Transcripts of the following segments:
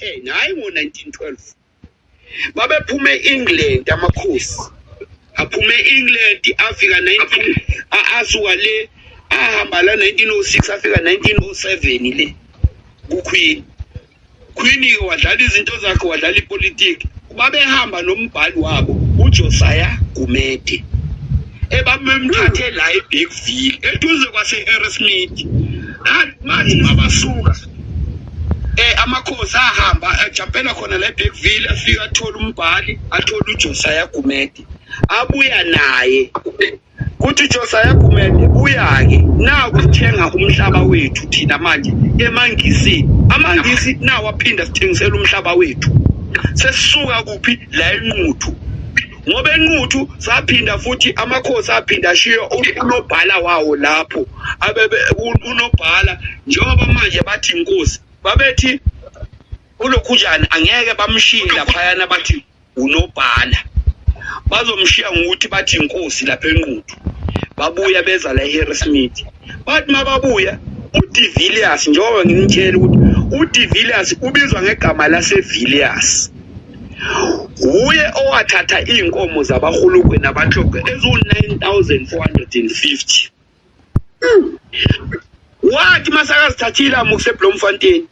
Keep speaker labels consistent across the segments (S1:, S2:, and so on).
S1: 1910 hayi ngo-1912 babephume England amakhosi aphume England afika 19 asuka le ahamba la 1906 afika 1907 le kuQueen wadlala izinto zakhe wadlala ipolitiki babehamba nombhali wabo uJosiah Gumede ebamemthathe la eBigville eduze kwase Harrismith manje mabasuka amakhosi ahamba ajampela khona la eBigville afika athola umbhali athola uJosiah Gumede abuya naye kuthi uJosiah Gumede buya-ke naku sithenga umhlaba wethu thina manje eMangisi amangisi nawo aphinda sithengisela umhlaba wethu sesisuka kuphi la eNquthu ngoba eNquthu saphinda futhi amakhosi aphinda ashiya unobhala wawo lapho abebe unobhala njengoba manje bathi inkosi babethi ulokhujana angeke bamshiye laphayana bathi unobhala bazomshiya ngokuthi bathi inkosi lapha eNquthu babuya beza la eHarrismith bathi mababuya uDe Villiers njengoba nginitshela ukuthi uDe Villiers ubizwa ngegama laseVilliers uye owathatha inkomo zabahulukwe nabahlokwe ezu-9450 wathi masakazithathile amukuse Bloemfontein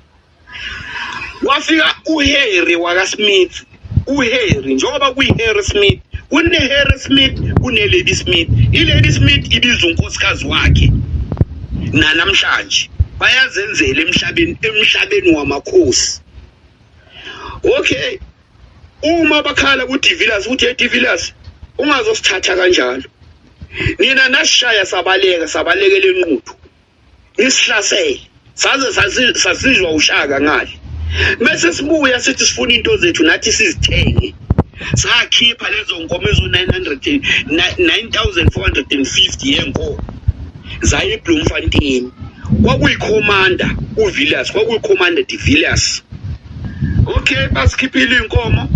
S1: wafika uHarry wakaSmith uHarry njengoba kuyiHarrismith kuneHarrismith kuneLady Smith iLady Smith ibizwa unkosikazi wakhe nanamhlanje bayazenzela emhlabeni wamakhosi okay uma bakhala kuDe Villiers uthi De Villiers ungazosithatha kanjalo nina nasishaya sabalekele eNquthu isihlasele saze sasizwa ushaka ngale bese sibuya sithi sifuna into zethu nathi sizithenge sakhipha lezo nkomo ezo-9450 yenkomo zaye eBloemfontein kwakuyikhomanda uVilliers kwakuyikhomanda De Villiers okay basikhiphile inkomo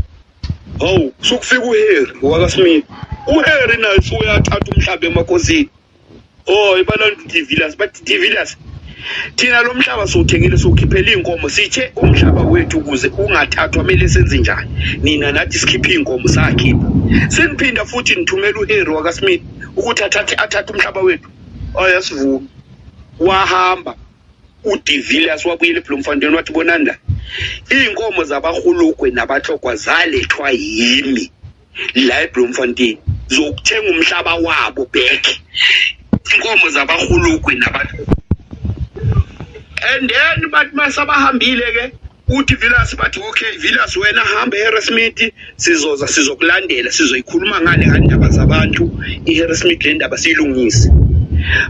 S1: sokufika uHarry wakaSmith uHarry naye uyathatha umhlaba emakhosini ibalanda uDe Villiers bathi De Villiers thina lo mhlaba sowuthengile sokukhiphela inkomo sithe umhlaba wethu ukuze ungathathwa mele senze njani nina nathi sikhiphe inkomo sakhipha seniphinda futhi nithumela uHarry wakaSmith ukuthi athathe umhlaba wethu yasivuma wahamba uDe Villiers wabuyela eBloemfontein wathi bonani la inkomo zabahulukwe nabahlokwa zalethwa yimi la eBloemfontein zokuthenga umhlaba wabo back inkomo zabahulukwe nabahlokwa and then bathi masabahambile ke uDe Villiers bathi okay Villiers wena hamba eHarrismith sizokulandela sizoyikhuluma ngale ngandaba zabantu iHarrismith le ndaba siyilungise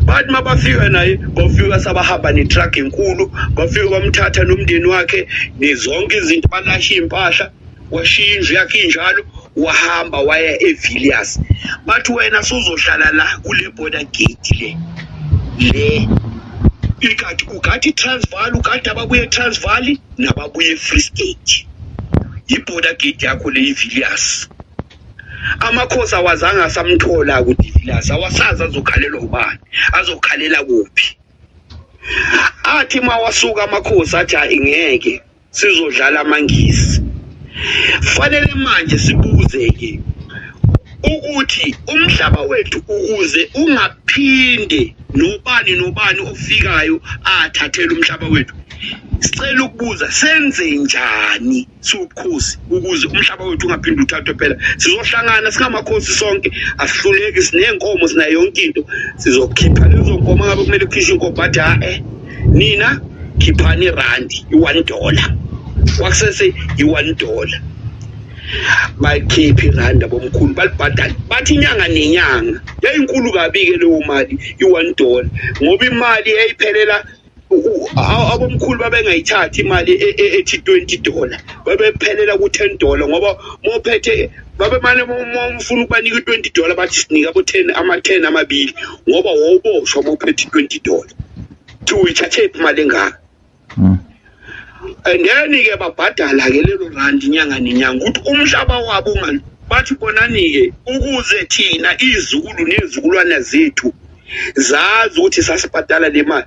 S1: bathi mabafika naye bafika sabahamba netruck enkulu bafika bamthatha nomndeni wakhe nezonke izinto balasha impahla washiya indlu yakhe injalo wahamba waya eVilliers bathi wena suzohlala la kule border gate le ikati ukati Transvaal ukati ababuye Transvaal nababuye Free State iborder gate yakho le eVilliers amakhosi awazanga samthola kuDe Villiers awasaza azokhalelwa ubani azokhalela kuphi athi mawasuka amakhosi athi ingeke sizodlala amangisi fanele manje sibuze ke ukuthi umhlaba wethu ukuze ungaphinde nobani ofikayo athathela umhlaba wethu sicela ukubuza senze njani sobukhosi ukuze umhlaba wethu ungaphindi uthathwe phela sizohlangana singamakhosi sonke asihluleki sinenkomo sina yonke into sizokhipha lezo nkomo ngabe kumele kukhishwe inkomo bathi nina khiphani irandi $1 wakusese $1 bayikhipha iranda bomkhulu balibhadala bathi inyanga nenyanga yayinkulu kabi ke leyo mali $1 ngoba imali eyiphelela abomkhulu babengayithathi imali ethi $20 babephelela ku$10 ngoba mophethe babemane momfuna ukubanika $20 bathi sinika ama-10 amabili ngoba woboshwa mophethe $20 to uyithathe imali engaka and then ke babhadala ke lelo randi inyanga nenyanga ukuthi umhlaba wabo bathi bonani ke ukuze thina izukulu nezizukulwana zethu zazi ukuthi sasibhadala le mali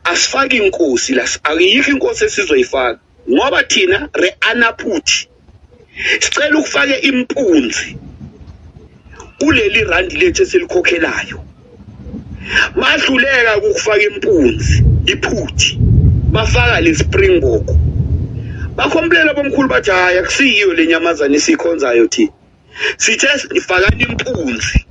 S1: asifaki inkosi la akuyikho inkosi esizoyifaka ngoba thina re-anaphuthi sicela ukufake impunzi kuleli randi lethu esilikhokhelayo. Bahluleka ukufaka impunzi iphuthi bafaka le Springbok. Bakhomphlela bomkhulu bathi hayi akusiyo le nyamazana esikhonzayo thina. Sithe ifakani impunzi.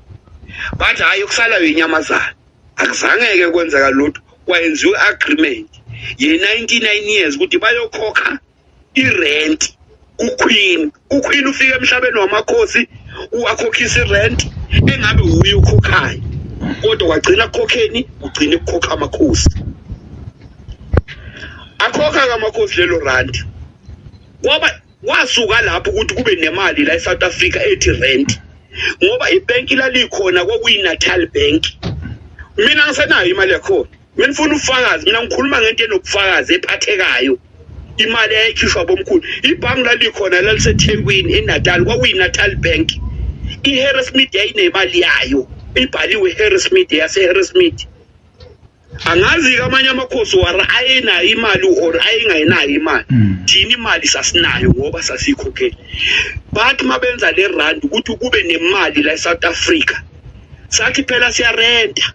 S1: Bathi hayi ukusala yenyamazana. Akuzange kwenzeka lutho kwayenziwe agreement ye 99 years ukuthi bayokhokha irent uQueen ufike emhlabeni wamakhosi uakhokhisa irent engabe uye ukhokhayo kodwa kwagcina ukhokheni ugcina ukukhokha amakhosi akhokha kamakhosi lelo rand ngoba wasuka lapho ukuthi kube nemali la eSouth Africa ethi rent ngoba ibank lalikhona kwakuyiNatal Bank. Mina ngisenayo imali yakho mina ngifuna ufakazi mina ngikhuluma ngento enobufakazi ephathekayo imali eyayikhishwa bomkhulu ibhangi lalikhona laliseThekwini eNatal kwakuyiNatal Bank. iHarrismith yayinemali yayo ibhaliwe Harrismith yaseHarrismith. Angazi kamanye amakhosi wara ayenayo imali or ayengayinayo imali thina imali sasinayo ngoba sasikhokhela but mabenza le rand ukuthi kube nemali la eSouth Africa sathi phela siyarenta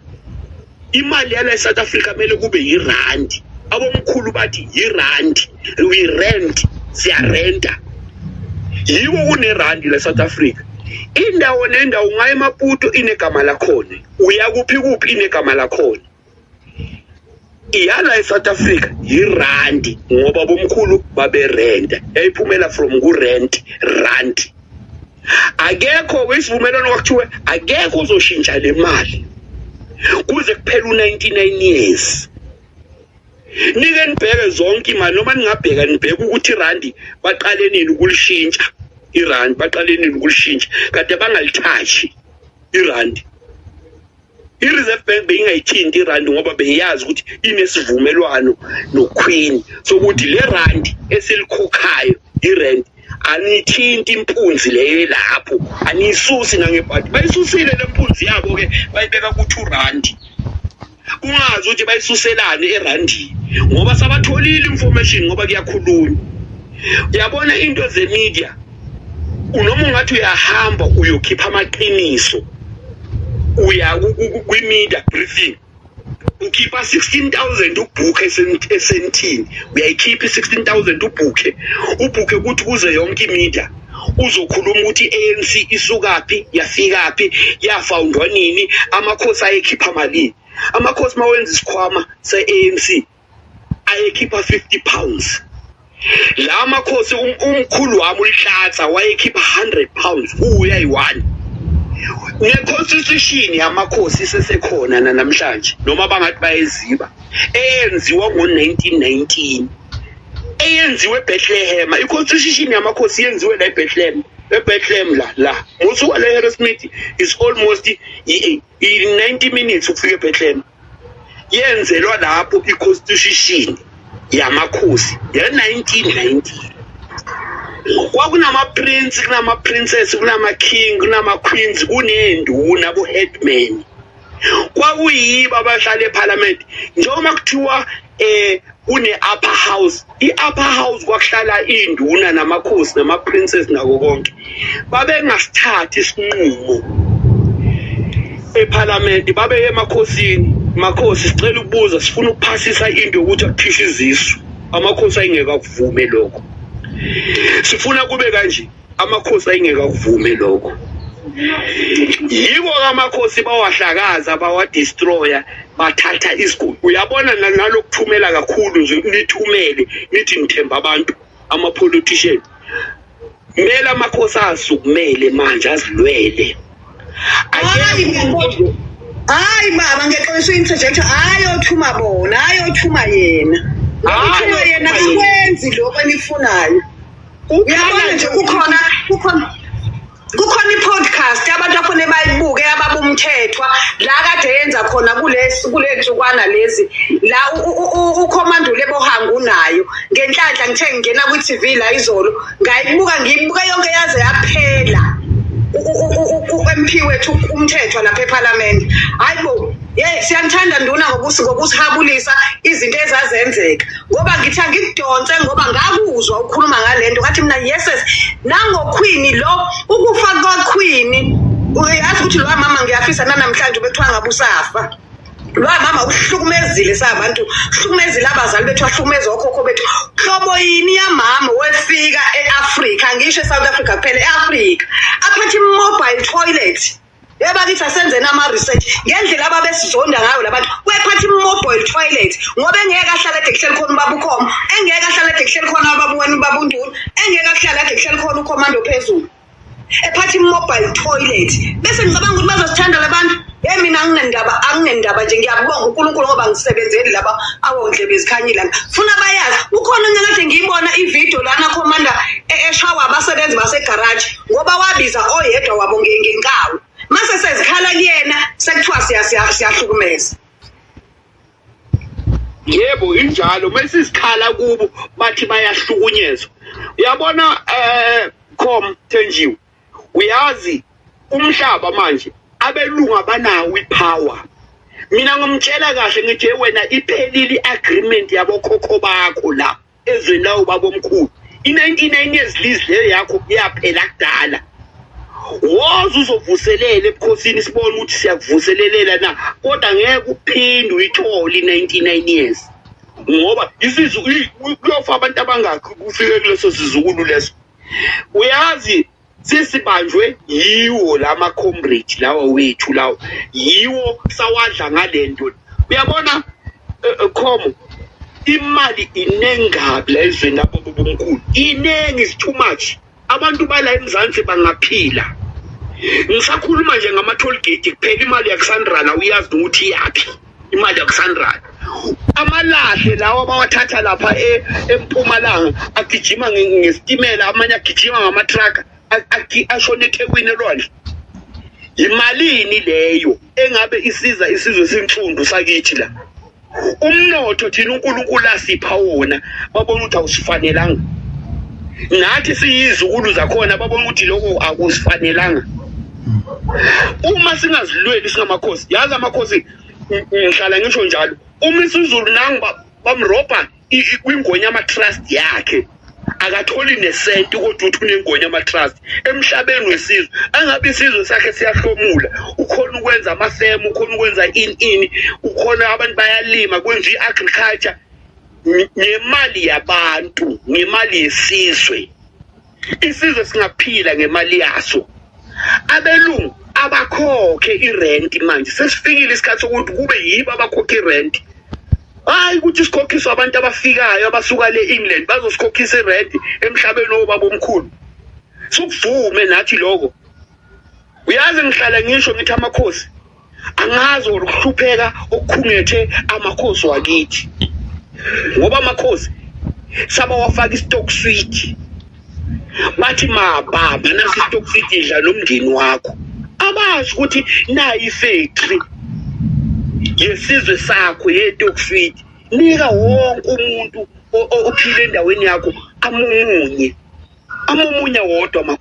S1: imali yala eSouth Africa mele kube yirandi abomkhulu bathi yirandi we rent siyarenta yiwo kunerandi la eSouth Africa indawo nendawo ungaye eMaputo inegama lakhona uya kuphi inegama lakhona iyala eSouth Africa yirandi ngoba bomkhulu baberenta yayiphumela from kurent rand akekho wesivumelwano kwakuthiwe akekho uzoshintsha le mali kuze kuphela u99 years. Nike nibheke zonke imali noma ningabheka nibheke ukuthi irandi baqale nini ukulishintsha irandi baqale nini ukulishintsha kade bangalithashi irandi. I-Reserve Bank beyingayithinti irandi ngoba beyazi ukuthi inesivumelwano noQueen sokuthi le randi esilikhokhayo irent anithinti impunzi leyo lapho anisusi nangebhadi bayisusile le mpunzi yabo ke bayibeka ku2 ungazi ukuthi bayisuselane erandini ngoba sabatholile information ngoba kuyakhulunywa. Uyabona into zemedia unoma ungathi uyahamba uyokhipha amaqiniso uya kwi-media briefing ukhipha 16,000 ubhuke esentini uyayikhipha 16,000 ubhuke ukuthi kuze yonke imedia uzokhuluma ukuthi ANC isukaphi yafikaphi yafoundwa nini amakhosi ayekhipha malini amakhosi mawenza isikhwama se-ANC ayekhipha 50 pounds la amakhosi umkhulu wami uLhlatsa wayekhipha 100 pounds uyayi1 ne-constitution yamakhosi sesekhona namhlanje noma bangathi bayeziba eyenziwa ngo-1919 eyenziwe eBethlehem. I-constitution yamakhosi yenziwe la eBethlehem la musuka la eHarrismith is almost 90 minutes ukufika eBethlehem. Yenzelwa lapho i-constitution yamakhosi ya-1919 kwakunama-prince kunama-princess kunama-king kunama-queens kunenduna abo-headman kwakuyibo abahlala eParliament njengoba kuthiwa kune-upper house i-upper house kwakuhlala induna namakhosi nama-princess nako konke babengasithathi isinqumo eParliament babeye emakhosini makhosi sicela ukubuza sifuna ukuphasisa into yokuthi akukhishwe izisu amakhosi ayingeka kuvume lokho sifuna kube kanje amakhosi ayingeka kuvume lokho yibo amakhosi bawahlakaza bawadestroya bathatha isiguli. Uyabona nalokuthumela kakhulu nje nithumele nithi nithemba abantu ama-politician mele amakhosi asukumele manje azilwele
S2: hayi baba ngexolisa interjector ayothuma bona ayothuma yena akwenzi lokho enifunayo. Uyabona nje kukhona i-podcast abantu afune bayibuke ababumthethwa la kade yenza khona kulensukwana lezi la ukhomando lebohanga unayo ngenhlanhla ngithe ngena ku-TV la izolo ngiyibuka yonke yaze yaphela MP wethu umthethwa lapha eParliament. Hayibo siyanthanda nduna ngokusihabulisa izinto ezazenzeka ngoba ngithi angikudonse ngoba ngakuzwa ukhuluma ngalento ngathi mina yes nango Queen lo ukufa kwa Queen uyazi ukuthi lo mama ngiyafisa namhlanje bethiwa ngabe usafa lo mama uhlukumezile sabantu uhlukumezile abazali bethu ahlukumeza okhokho bethu hlobo yini yamama wefika eAfrica ngisho eSouth Africa kuphela eAfrica aphethe mobile toilet yaba kithi asenzena ama research ngendlela ababesizonda ngayo labantu wephathi mobile toilet ngoba engeke ahlala ehleli khona ubaba ukhoma engeke ahlala ehleli khona ababuwena babundulu engeke ahlala ehleli khona ukhomando phezulu ephathi mobile toilet bese ngicabanga ukuthi bazosithanda labantu mina anginendaba nje ngiyabonga uNkulunkulu ngoba ngisebenzeli laba awondlebe zikhanyile funa bayazi ukhona unyakade ngiyibona ivideo lana commander eshawa abasebenzi basegarage ngoba wabiza oyedwa wabo ngenkawu mase sezikhala kuyena sekuthiwa siyahlukumeza
S1: yebo injalo mase isikhala kubo bathi bayahlukunyezwa uyabona Thenjiwe uyazi umhlaba manje abelunga banawo ipower mina ngomtshela kahle ngithi wena iphelile agreement yabo khokho bakho la ezweni lawo babomkhulu i99 years lease le yakho iyaphela kudala woza uzovuselela ebukhosini sibone ukuthi siyakuvuselela na kodwa ngeke uphinde uyithole i99 years ngoba isizwe kuyofa abantu abangakho kufike kuleso sizukulu leso uyazi sisibanjwe yiwo lama comrade lawa wethu lawo yiwo sawadla ngalento uyabona khomo imali inengabi la ezweni lapho bomkhulu inengi is too much abantu bala eMzansi bangaphila ngisakhuluma nje ngama toll gate kuphela imali yakuSandra uyazi ukuthi yapi imali yakuSandra amalahle lawa bawathatha lapha eMpumalanga agijima ngestimela amanye agijima ngama truck ashone eThekwini elwandle imalini leyo engabe isiza isizwe senhlundu sakithi la umnotho thina uNkulunkulu asipha wona babona ukuthi awusifanelanga nathi siyizukulu zakhona babona ukuthi lokho akusifanelanga uma singazilweli singamakhosi yazi amakhosi ngihlala ngisho njalo uma isizulu nangu bamroba kwingonya ama trust yakhe akatholi nesenti kodwa uthi unengonya ama trust emhlabeni wesizwe angabe isizwe sakhe siyahlomula ukhona ukwenza amafemu ukhona ukwenza ini ukhona abantu bayalima kwenza iagriculture ngemali yabantu ngemali yesizwe isizwe singaphila ngemali yaso abelungu abakhokhe irent manje sesifikile isikhathi sokuthi kube yibo abakhokhe irent hayi ukuthi sikhokhiswa abantu abafikayo abasuka leEngland bazosikhokhisa irent emhlabeni obabomkhulu sokuvume nathi lokho uyazi ngihlala ngisho ngithi amakhosi angazi ukuhlupheka okukhungethe amakhosi wakithi ngoba amakhosi saba wafaka istock suite bathi mababa nasi istock suite idla nomndeni wakho abazi ukuthi nayi ifactory yesizwe sakho yestock suite nika wonke umuntu ophile endaweni yakho amumunye wodwa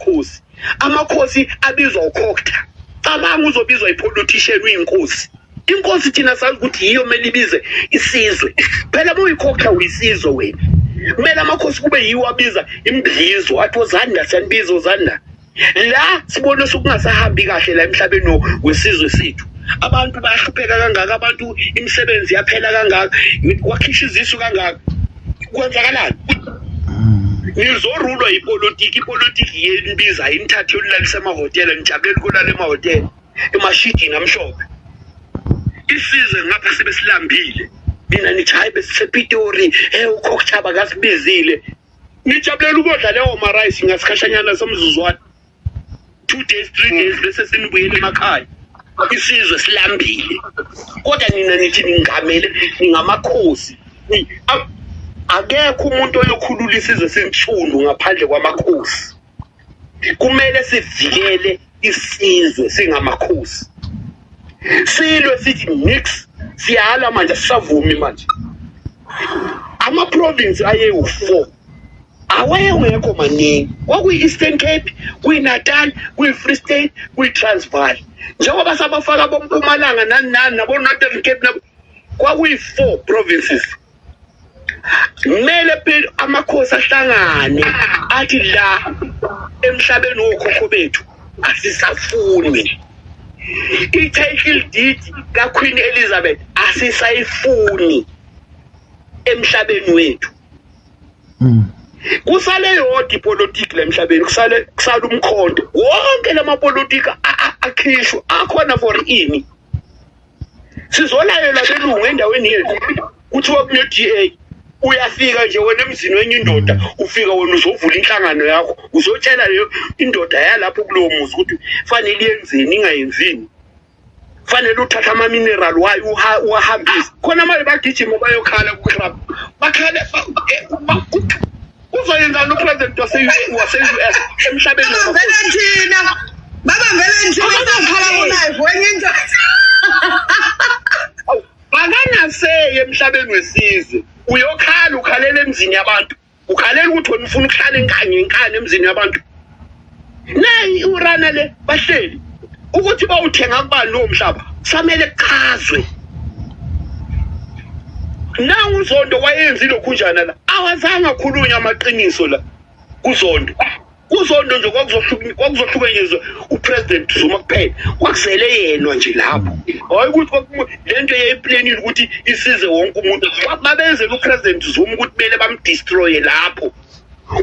S1: amakhosi abizwa ukhokta cabanga uzobizwa ipolitician uyinkosi thina sazi ukuthi yiyo mele ibize isizwe phela boyikhokha uyisizwe wena mele amakhosi kube yiwo abiza imbhizo athi ozanda sanibiza ozanda la sibone sokungasahambi kahle la emhlabeni wesizwe sethu abantu bayahlupheka kangaka abantu imisebenzi yaphela kangaka wakhisha izisu kangaka kwenzakalani nizorulwa ipolitiki yenibiza inithathe yonilalisa amahotela nijabulele kulala emahotela emashidini amhlophe isizwe ngapha sebesilambile mina nichaye besisePitori ukhokthaba kasibizile nijabulela ukudla lewo rice ngasikhashanyana somzuzwana 2 days 3 days bese sinibuyele emakhaya isizwe silambile kodwa nina nithi ningamele ningamakhosi akekho umuntu oyokhulula isizwe senhlundu ngaphandle kwamakhosi kumele sivikele isizwe singamakhosi silwe sithi nix siyahala manje sisavumi manje ama province aye u4 awayengekho maningi kwakuyi-Eastern Cape kuyiNatal kuyi-Free State kuyi-Transvaal njengoba sabafaka bompumalanga nani nabo Northern Cape kwakuyi-4 provinces kumele phela amakhosi ahlangane athi la emhlabeni wokhokho bethu asisafuni i-title deed kaQueen Elizabeth asisayifuni emhlabeni wethu. Kusale yodwa ipolitiki lemhlabeni, kusala umkhonto wonke lamapolitika akhishwa akhona for ini. Sizolayela belungu endaweni yethu kuthiwa kune DA uyafika nje wena emzini wenye indoda ufika wena uzovula inhlangano yakho uzotshela leyo indoda yalapho kulowo muzi ukuthi fanele yenzeni ingayenzini, fanele uthatha ama mineral wayo uhambise khona manje bagijima bayokhala ku club bakhala uzoyenza lo president wase-US emhlabeni
S2: thina babambele nje bakhala live wenye indoda
S1: akanaseye emhlabeni wesizwe uyokhala ukhalela emzini yabantu ukhalela ukuthi wena ufuna ukuhlala enkanye emzini yabantu nayi urana le bahleli ukuthi bawuthenga kubani lo mhlaba samele kuchazwe. Nawu uZondo wayenza lokhunjana la awazange akhulunywa amaqiniso la kuZondo nje kwakuzohlukenyezwa upresident Zuma kuphela kwakuzele yena nje lapho hayi ukuthi lento yeplanini ukuthi isize wonke umuntu babenzele upresident Zuma ukuthi bele bamdestroye lapho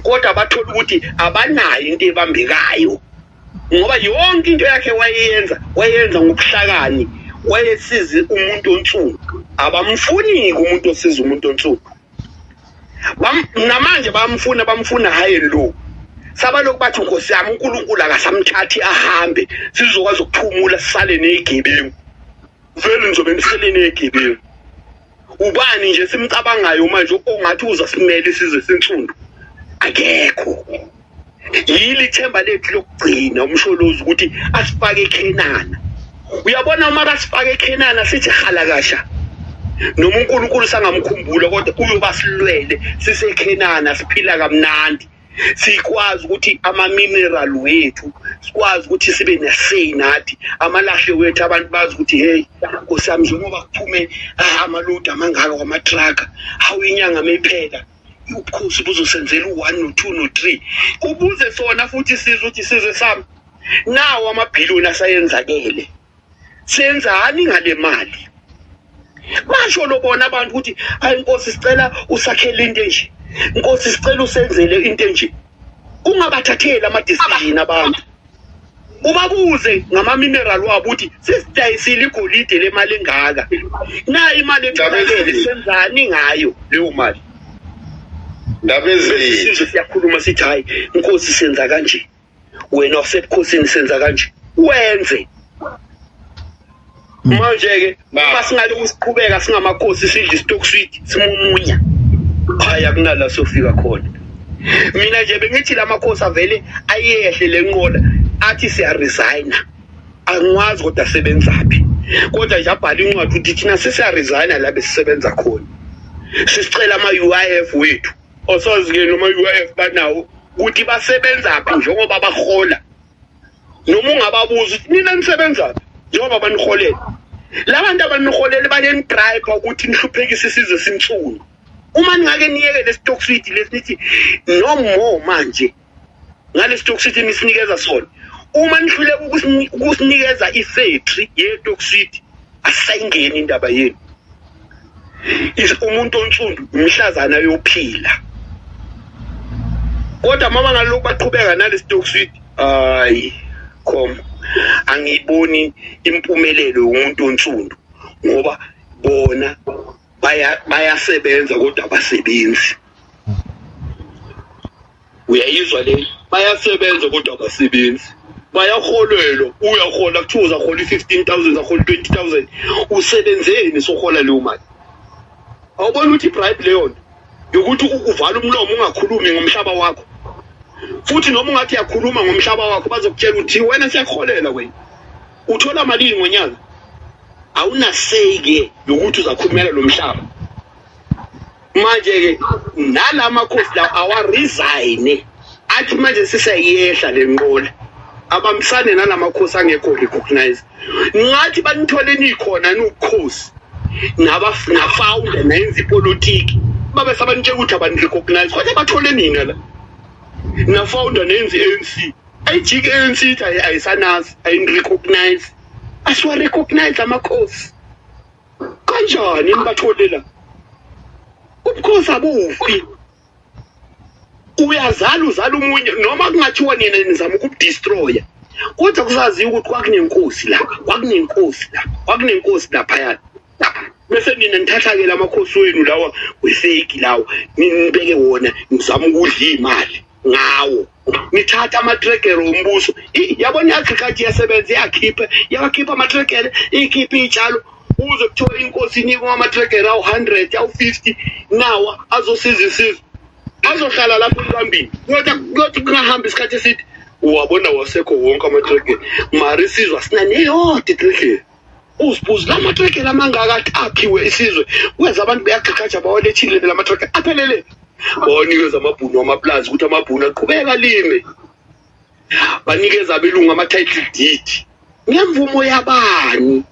S1: kodwa bathola ukuthi abanayo into ebambekayo ngoba yonke into yakhe wayenza ngokuhlakani wayesize umuntu onsundu abamfuni umuntu osiza umuntu onsundu namanje bamfuna hayi lo sabaloku bathi Nkosi yami uNkulunkulu akasamthathi ahambe sizokwazi ukuphumula sisale nezigebengu vele nizobe nisele nezigebengu ubani nje simcabangayo manje ongathi uzasimela isizwe sensundu akekho yili themba lethu lokugcina umsholozi ukuthi asifake eKhenana. Uyabona uma basifake eKhenana sithi halakasha noma uNkulunkulu sangamkhumbula kodwa uyobasilwele siseKhenana siphila kamnandi sikwazi ukuthi ama mineral wethu sikwazi ukuthi sibe nesay nathi amalahle wethu abantu bazi ukuthi hey Nkosi yami njengoba kuphume amalodi amangaka wama truck hawu inyanga meyiphela ukhosi buzosenzela u1 no2 no3 ubuze sona futhi sizwe ukuthi sizwe sami nawo amabhiliyoni asayenzakele senzani ngale mali basho lobona abantu ukuthi hayi Nkosi sicela usakhele into enje Nkosi sicela usenzele into enje ungabathatheli ama decision abantu ubabuze ngama mineral wabo ukuthi sisidayisile igolide lemali engaka na imali ecabekele senzani ngayo leyo mali ndabezini siyakhuluma sithi hayi Nkosi senza kanje wena wasebukhosini senza kanje wenze manje ke basingale usiqhubeka singamakhosi sidla istock sweet simumunya hayi akunala sofika khona mina nje bengithi lamakhosi avele ayehle lenqola athi siya resign angwazi kodwa sebenzaphi kodwa nje abhala incwadi ukuthi thina sisiya resign la besisebenza khona sisicela ama UIF wethu osozi ke noma UIF banawo ukuthi basebenzaphi njengoba bahola noma ungababuza ukuthi nina nisebenzaphi njengoba baniholela labantu abaniholele baneni drive ukuthi nihluphekise isizwe sintsulu uma ningake niyeke le stock sweet lesithi no more manje ngale stock sweet nisinikeza sona uma nihlule ukusinikeza ifactory ye stock sweet asayingeni indaba yenu umuntu onsundu umhlazana yophila kodwa mama ngalokho baqhubeka nale stock sweet hayi angiboni impumelelo yomuntu onsundu ngoba bona bayasebenza kodwa abasebenzi uyayizwa le bayasebenza kodwa abasebenzi bayaholelwa uyahola kuthiwa uzahola 15,000 uzahola 20,000 usebenzeni sohola leyo mali awubona ukuthi bribe leyo yokuthi uvala umlomo ungakhulumi ngomhlaba wakho futhi noma ungathi yakhuluma ngomhlaba wakho bazokutshela ukuthi wena siyakuholela wena uthola malini ngonyaka awunaseke yokuthi uzakhulumela lo mhlaba manje ke nalamakhosi la awaresign athi manje sisayehla lenqola abamsane nalamakhosi angekho recognize ngathi banitholeni ikhona nokhosi nabafounder nayenza ipolitiki babe sabanike ukuthi abani-recognize kodwa bathole nina la na-founder nenzi ANC ayijike ANC ithi ayisanazi ayini-recognize asiwa-recognize amakhosi kanjani nibathole la ubukhosi abufi uyazala uzala umunye noma kungathiwa nina nizama ukubudestroya kodwa kusaziwa ukuthi kwakunenkosi la kwakunenkosi laphayana bese nina nithatha-ke la makhosi wenu lawa wefeki lawo nibeke wona nizama ukudla iy'mali ngawo nithatha amatregere ombuso yabona i-agriculture yasebenza yawakhipha amatregere ikhipha iy'tshalo uze kuthiwa inkosi inikwa amatregere awu-100 awu-50 nawa azosiza isizwe azohlala lapho enkambini kuyothi kungahambi isikhathi esithi wabona wasekho wonke amatregere mara isizwe asinaneyodwa itregere uzibuze la matregere amangaka aphiwe isizwe kwenza abantu be-agriculture bawalethile la matregere aphelele bawanikeza amabhunu wamaplazi ukuthi amabhunu aqhubeka lime banikeza abelungu ama-title deed ngemvumo yabani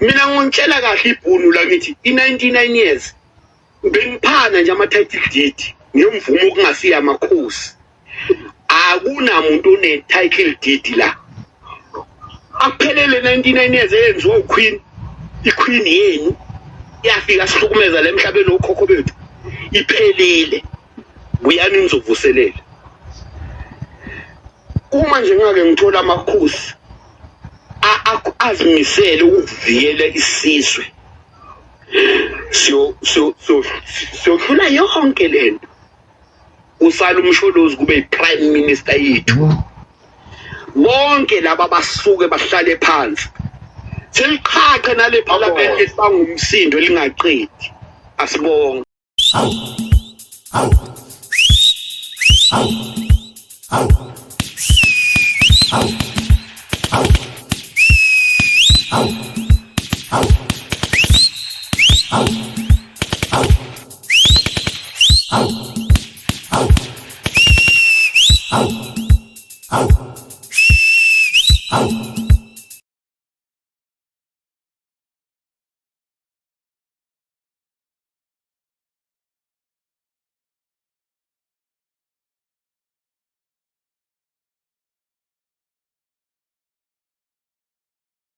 S1: mina ngongitshela kahle ibhunu la ngithi i-99 years bengiphana nje ama-title deed ngemvumo okungasiya amakhosi akunamuntu one-title deed la aphelele 99 years eyenziwa uqueen iqueen yenu yafika sihlukumeza la emhlabeni okhokho bethu iphelele buyani nizovuselela uma nje ngake ngithola amakhosi azimisele ukuvikela isizwe siyohlula yonke lento usala umsholozi kube yi-prime minister yethu bonke laba basuke bahlale phansi seliqhaqhe nale parliament esibangumsindo lingaqedi asibonge
S3: Au.